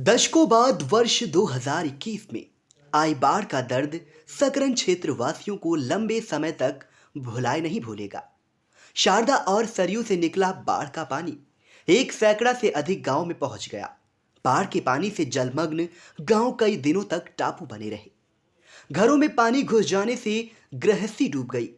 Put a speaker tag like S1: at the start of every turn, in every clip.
S1: दशकों बाद वर्ष 2021 में आई बाढ़ का दर्द सकरन क्षेत्र वासियों को लंबे समय तक भुलाए नहीं भूलेगा। शारदा और सरयू से निकला बाढ़ का पानी 1 सैकड़ा से अधिक गांव में पहुंच गया। बाढ़ के पानी से जलमग्न गांव कई दिनों तक टापू बने रहे। घरों में पानी घुस जाने से गृहस्थी डूब गई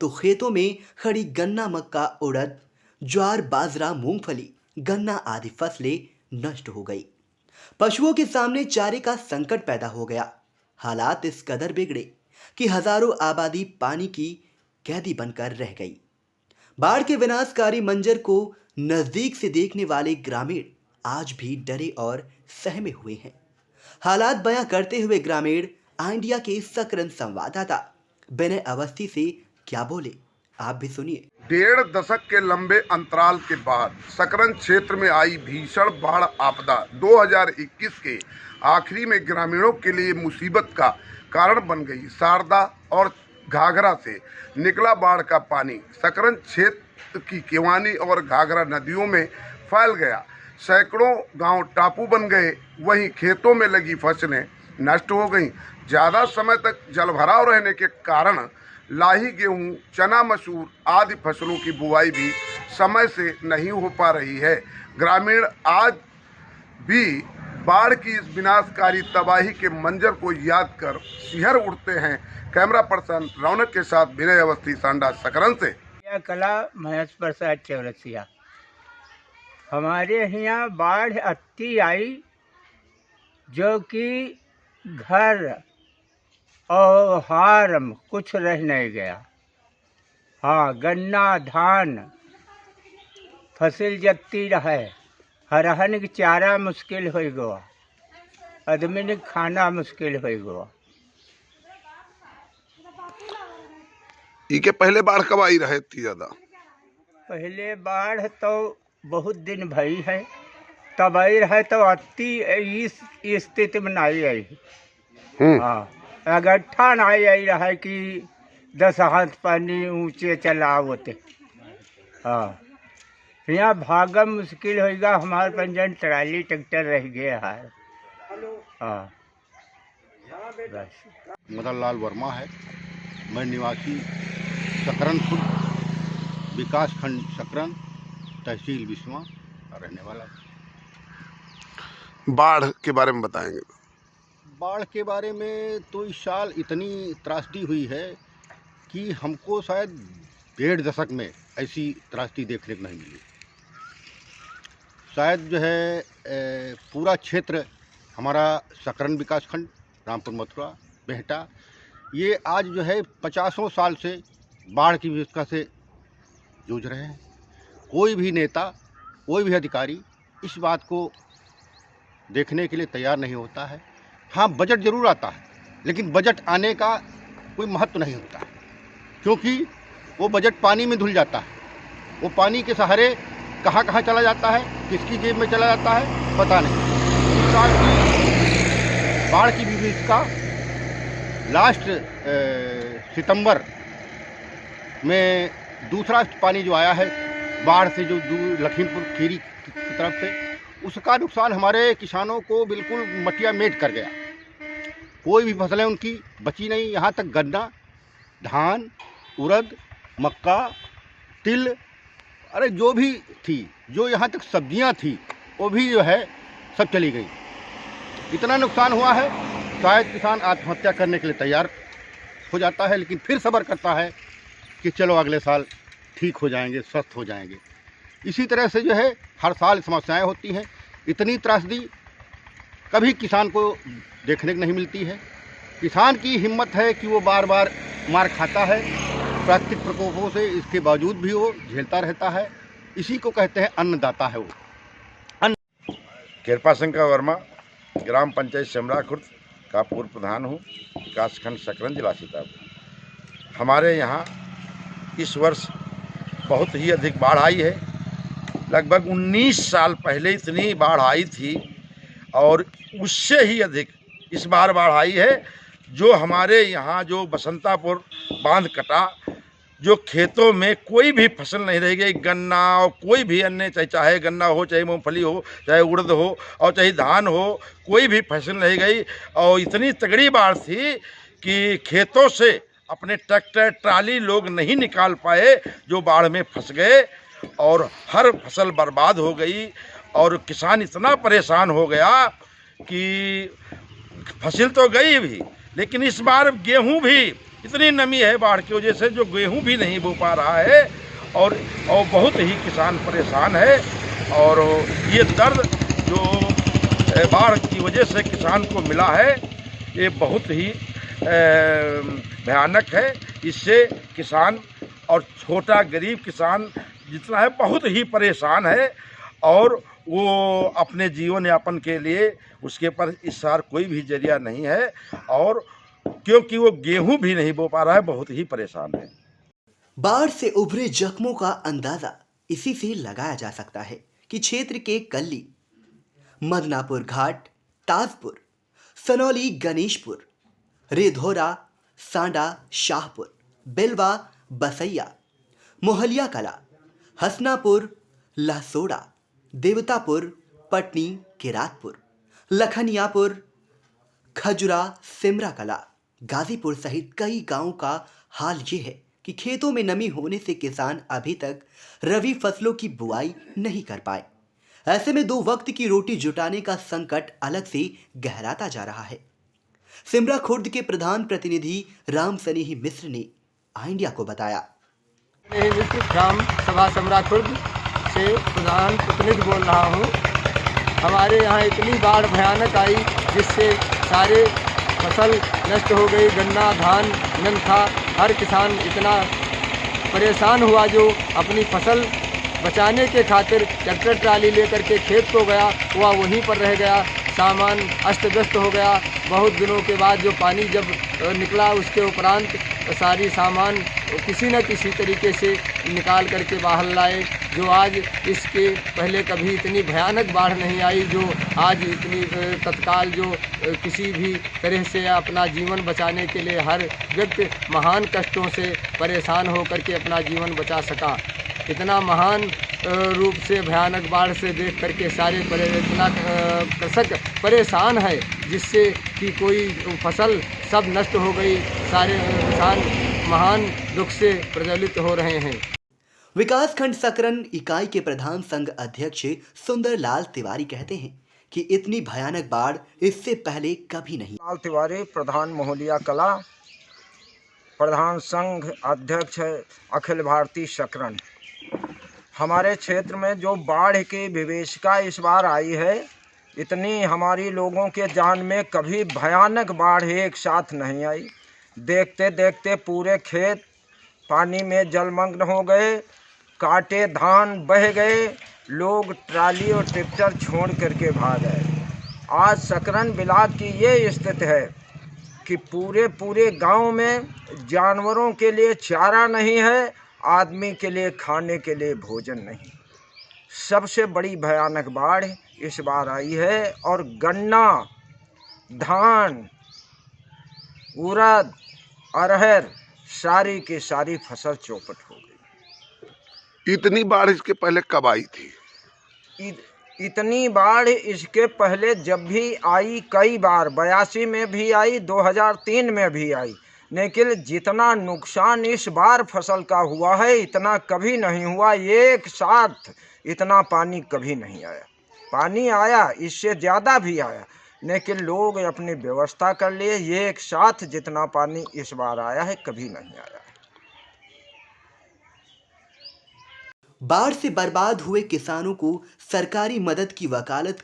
S1: तो खेतों में खड़ी गन्ना, मक्का, उड़द, ज्वार, बाजरा, मूंगफली, गन्ना आदि फसलें नष्ट हो गई। पशुओं के सामने चारे का संकट पैदा हो गया। हालात इस कदर बिगड़े कि हजारों आबादी पानी की कैदी बनकर रह गई। बाढ़ के विनाशकारी मंजर को नजदीक से देखने वाले ग्रामीण आज भी डरे और सहमे हुए हैं। हालात बयां करते हुए ग्रामीण इंडिया के सकरन संवाददाता विनय अवस्थी से क्या बोले, आप भी सुनिए।
S2: 1.5 दशक के लंबे अंतराल के बाद सकरन क्षेत्र में आई भीषण बाढ़ आपदा 2021 के आखिरी में ग्रामीणों के लिए मुसीबत का कारण बन गई। शारदा और घाघरा से निकला बाढ़ का पानी सकरन क्षेत्र की केवानी और घाघरा नदियों में फैल गया। सैकड़ों गांव टापू बन गए, वहीं खेतों में लगी फसलें नष्ट हो गईं। ज़्यादा समय तक जलभराव रहने के कारण लाही, गेहूं, चना, मसूर आदि फसलों की बुआई भी समय से नहीं हो पा रही है। ग्रामीण आज भी बाढ़ की इस विनाशकारी तबाही के मंजर को याद कर सिहर उठते हैं। कैमरा पर्सन रौनक के साथ विनय अवस्थी, सांडा, सकरन से।
S3: यह कला महेश प्रसाद चौरसिया। हमारे यहाँ बाढ़ अति आई जो कि घर और हार कुछ रह नहीं गया। हाँ, गन्ना, धान फसल जत्ती रहे, हरहन के चारा मुश्किल हो गया, आदमी ने खाना मुश्किल हो गया।
S2: इके पहले बाढ़ कब आई रहे इतनी ज्यादा?
S3: पहले बाढ़ तो बहुत दिन भई है, तब आई रहे तो अति इस स्थिति में नहीं आई। हाँ, अगट्ठा नहीं आई रहा है कि 10 हाथ पानी ऊंचे चला होते। हाँ, यहाँ भागम मुश्किल होगा। हमारे पंजन ट्राली ट्रैक्टर रह गया है। हाँ, बस।
S4: मदन लाल वर्मा है, मैं निवासी सकरन खुर्द, विकास खंड सकरन, तहसील बिस्वा रहने वाला।
S2: बाढ़ के बारे में बताएंगे?
S4: बाढ़ के बारे में तो इस साल इतनी त्रासदी हुई है कि हमको शायद 1.5 दशक में ऐसी त्रासदी देखने को नहीं मिली। शायद जो है पूरा क्षेत्र हमारा सकरन विकास खंड, रामपुर, मथुरा, बेहटा, ये आज जो है 50 साल से बाढ़ की व्यवस्था से जूझ रहे हैं। कोई भी नेता, कोई भी अधिकारी इस बात को देखने के लिए तैयार नहीं होता है। हाँ, बजट जरूर आता है, लेकिन बजट आने का कोई महत्व नहीं होता है, क्योंकि वो बजट पानी में धुल जाता है। वो पानी के सहारे कहाँ कहाँ चला जाता है, किसकी जेब में चला जाता है, पता नहीं। इस साल की बाढ़ की विभीषिका लास्ट सितंबर में दूसरा पानी जो आया है बाढ़ से, जो लखीमपुर खीरी की तरफ से, उसका नुकसान हमारे किसानों को बिल्कुल मटिया मेट कर गया। कोई भी फसलें उनकी बची नहीं। यहाँ तक गन्ना, धान, उड़द, मक्का, तिल, अरे जो भी थी, जो यहाँ तक सब्जियाँ थी, वो भी जो है सब चली गई। इतना नुकसान हुआ है, शायद किसान आत्महत्या करने के लिए तैयार हो जाता है, लेकिन फिर सब्र करता है कि चलो अगले साल ठीक हो जाएंगे, स्वस्थ हो जाएंगे। इसी तरह से जो है हर साल समस्याएं होती हैं। इतनी त्रासदी कभी किसान को देखने को नहीं मिलती है। किसान की हिम्मत है कि वो बार बार मार खाता है प्राकृतिक प्रकोपों से, इसके बावजूद भी वो झेलता रहता है। इसी को कहते हैं अन्नदाता है वो।
S5: कृपा शंकर वर्मा, ग्राम पंचायत सेमरा खुर्द का पूर्व प्रधान हूँ, विकासखंड सकरन, जिला सीतापुर। हमारे यहाँ इस वर्ष बहुत ही अधिक बाढ़ आई है। लगभग 19 साल पहले इतनी बाढ़ आई थी और उससे ही अधिक इस बार बाढ़ आई है। जो हमारे यहाँ जो बसंतापुर बांध कटा, जो खेतों में कोई भी फसल नहीं रह गई, गन्ना और कोई भी अन्य, चाहे गन्ना हो, चाहे मूंगफली हो, चाहे उड़द हो और चाहे धान हो, कोई भी फसल नहीं गई। और इतनी तगड़ी बाढ़ थी कि खेतों से अपने ट्रैक्टर ट्राली लोग नहीं निकाल पाए, जो बाढ़ में फंस गए और हर फसल बर्बाद हो गई। और किसान इतना परेशान हो गया कि फसल तो गई भी, लेकिन इस बार गेहूं भी, इतनी नमी है बाढ़ की वजह से, जो गेहूं भी नहीं बो पा रहा है और बहुत ही किसान परेशान है। और ये दर्द जो बाढ़ की वजह से किसान को मिला है, ये बहुत ही भयानक है। इससे किसान और छोटा गरीब किसान जितना है बहुत ही परेशान है और वो अपने जीवन यापन के लिए उसके पर इस साल कोई भी जरिया नहीं है। और क्योंकि वो गेहूं भी नहीं बो पा रहा है, बहुत ही परेशान है।
S1: बाढ़ से उभरे जख्मों का अंदाजा इसी से लगाया जा सकता है कि क्षेत्र के कल्ली, मदनापुर घाट, ताजपुर, सनौली, गणेशपुर, रेधोरा, सांडा, शाहपुर, बेलवा, बसैया, मोहलिया कला, हसनापुर, लहसोड़ा, देवतापुर, पटनी, किरातपुर, लखनियापुर, खजुरा, सिमरा कला, गाजीपुर सहित कई गांवों का हाल ये है कि खेतों में नमी होने से किसान अभी तक रबी फसलों की बुआई नहीं कर पाए। ऐसे में 2 वक्त की रोटी जुटाने का संकट अलग से गहराता जा रहा है। सिमरा खुर्द के प्रधान प्रतिनिधि राम सनेही मिश्र ने इंडिया को बताया।
S6: ग्राम सभा सिमरा खुर्द से प्रधान प्रतिनिधि बोल रहा हूँ। हमारे यहाँ इतनी बाढ़ भयानक आई जिससे सारे फसल नष्ट हो गई। गन्ना, धान, नन था, हर किसान इतना परेशान हुआ जो अपनी फसल बचाने के खातिर ट्रैक्टर ट्राली लेकर के खेत को गया, वह वहीं पर रह गया। सामान अस्त व्यस्त हो गया। बहुत दिनों के बाद जो पानी जब निकला उसके उपरांत सारी सामान किसी न किसी तरीके से निकाल करके बाहर लाए। जो आज इसके पहले कभी इतनी भयानक बाढ़ नहीं आई, जो आज इतनी तत्काल जो किसी भी तरह से अपना जीवन बचाने के लिए हर व्यक्ति महान कष्टों से परेशान होकर के अपना जीवन बचा सका। इतना महान रूप से भयानक बाढ़ से देख करके सारे इतना कृषक परेशान है जिससे कि कोई फसल सब नष्ट हो गई। सारे किसान महान दुख से प्रज्वलित हो रहे हैं।
S1: विकासखंड सकरन इकाई के प्रधान संघ अध्यक्ष सुंदरलाल तिवारी कहते हैं कि इतनी भयानक बाढ़ इससे पहले कभी नहीं।
S7: लाल तिवारी, प्रधान मोहलिया कला, प्रधान संघ अध्यक्ष अखिल भारतीय सकरन। हमारे क्षेत्र में जो बाढ़ की विभीषिका इस बार आई है, इतनी हमारी लोगों के जान में कभी भयानक बाढ़ एक साथ नहीं आई। देखते देखते पूरे खेत पानी में जलमग्न हो गए, काटे धान बह गए, लोग ट्राली और ट्रैक्टर छोड़ करके भाग गए। आज सकरन ब्लॉक की ये स्थिति है कि पूरे गांव में जानवरों के लिए चारा नहीं है, आदमी के लिए खाने के लिए भोजन नहीं। सबसे बड़ी भयानक बाढ़ इस बार आई है और गन्ना, धान, उड़द, अरहर सारी की सारी फसल चौपट हो गई।
S2: इतनी बाढ़ इसके पहले कब आई थी?
S7: इतनी बाढ़ इसके पहले जब भी आई, कई बार 82 में भी आई, 2003 में भी आई, लेकिन जितना नुकसान इस बार फसल का हुआ है इतना कभी नहीं हुआ। एक साथ इतना पानी कभी नहीं आया। पानी आया, इससे ज़्यादा भी आया, लेकिन लोग अपनी व्यवस्था कर लिए। एक साथ जितना पानी इस बार आया है कभी नहीं आया।
S1: बाढ़ से बर्बाद हुए किसानों को सरकारी मदद की वकालत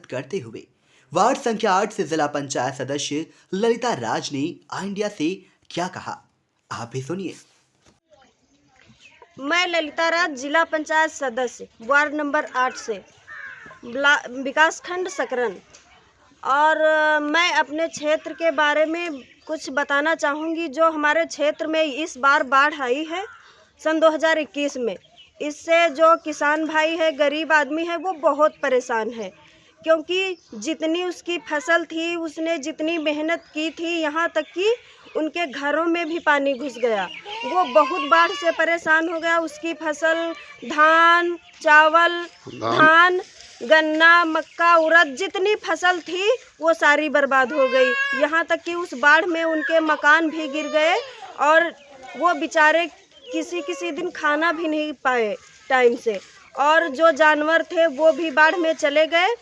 S1: करते हुए वार्ड संख्या 8 से जिला पंचायत सदस्य ललिता राज ने इंडिया से क्या कहा, आप भी सुनिए।
S8: मैं ललिता राज, जिला पंचायत सदस्य, वार्ड नंबर 8 से, विकासखंड सकरन, और मैं अपने क्षेत्र के बारे में कुछ बताना चाहूँगी। जो हमारे क्षेत्र में इस बार बाढ़ आई है सन 2021 में, इससे जो किसान भाई है, गरीब आदमी है, वो बहुत परेशान है, क्योंकि जितनी उसकी फसल थी, उसने जितनी मेहनत की थी, यहाँ तक कि उनके घरों में भी पानी घुस गया। वो बहुत बाढ़ से परेशान हो गया। उसकी फसल धान, चावल, धान, गन्ना, मक्का, उड़द जितनी फसल थी वो सारी बर्बाद हो गई। यहाँ तक कि उस बाढ़ में उनके मकान भी गिर गए और वो बेचारे किसी दिन खाना भी नहीं पाए टाइम से, और जो जानवर थे वो भी बाढ़ में चले गए।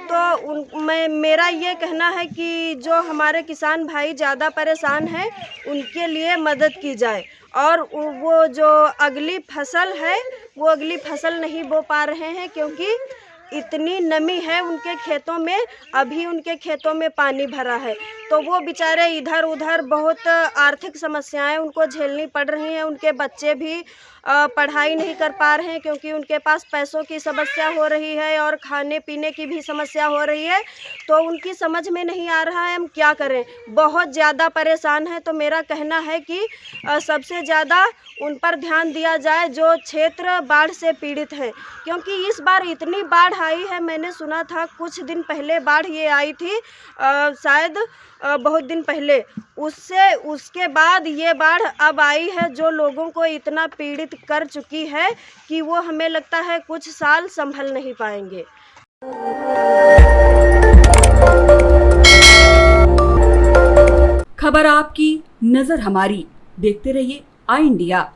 S8: तो मेरा ये कहना है कि जो हमारे किसान भाई ज़्यादा परेशान हैं उनके लिए मदद की जाए, और वो जो अगली फसल है वो अगली फसल नहीं बो पा रहे हैं क्योंकि इतनी नमी है उनके खेतों में, अभी उनके खेतों में पानी भरा है। तो वो बेचारे इधर उधर बहुत आर्थिक समस्याएं उनको झेलनी पड़ रही हैं। उनके बच्चे भी पढ़ाई नहीं कर पा रहे हैं क्योंकि उनके पास पैसों की समस्या हो रही है और खाने पीने की भी समस्या हो रही है। तो उनकी समझ में नहीं आ रहा है हम क्या करें, बहुत ज़्यादा परेशान है। तो मेरा कहना है कि सबसे ज़्यादा उन पर ध्यान दिया जाए जो क्षेत्र बाढ़ से पीड़ित हैं, क्योंकि इस बार इतनी बाढ़ आई है। मैंने सुना था कुछ दिन पहले बाढ़ ये आई थी, शायद बहुत दिन पहले, उसके बाद ये बाढ़ अब आई है जो लोगों को इतना पीड़ित कर चुकी है कि वो हमें लगता है कुछ साल संभल नहीं पाएंगे।
S9: खबर आपकी, नजर हमारी। देखते रहिए आई इंडिया।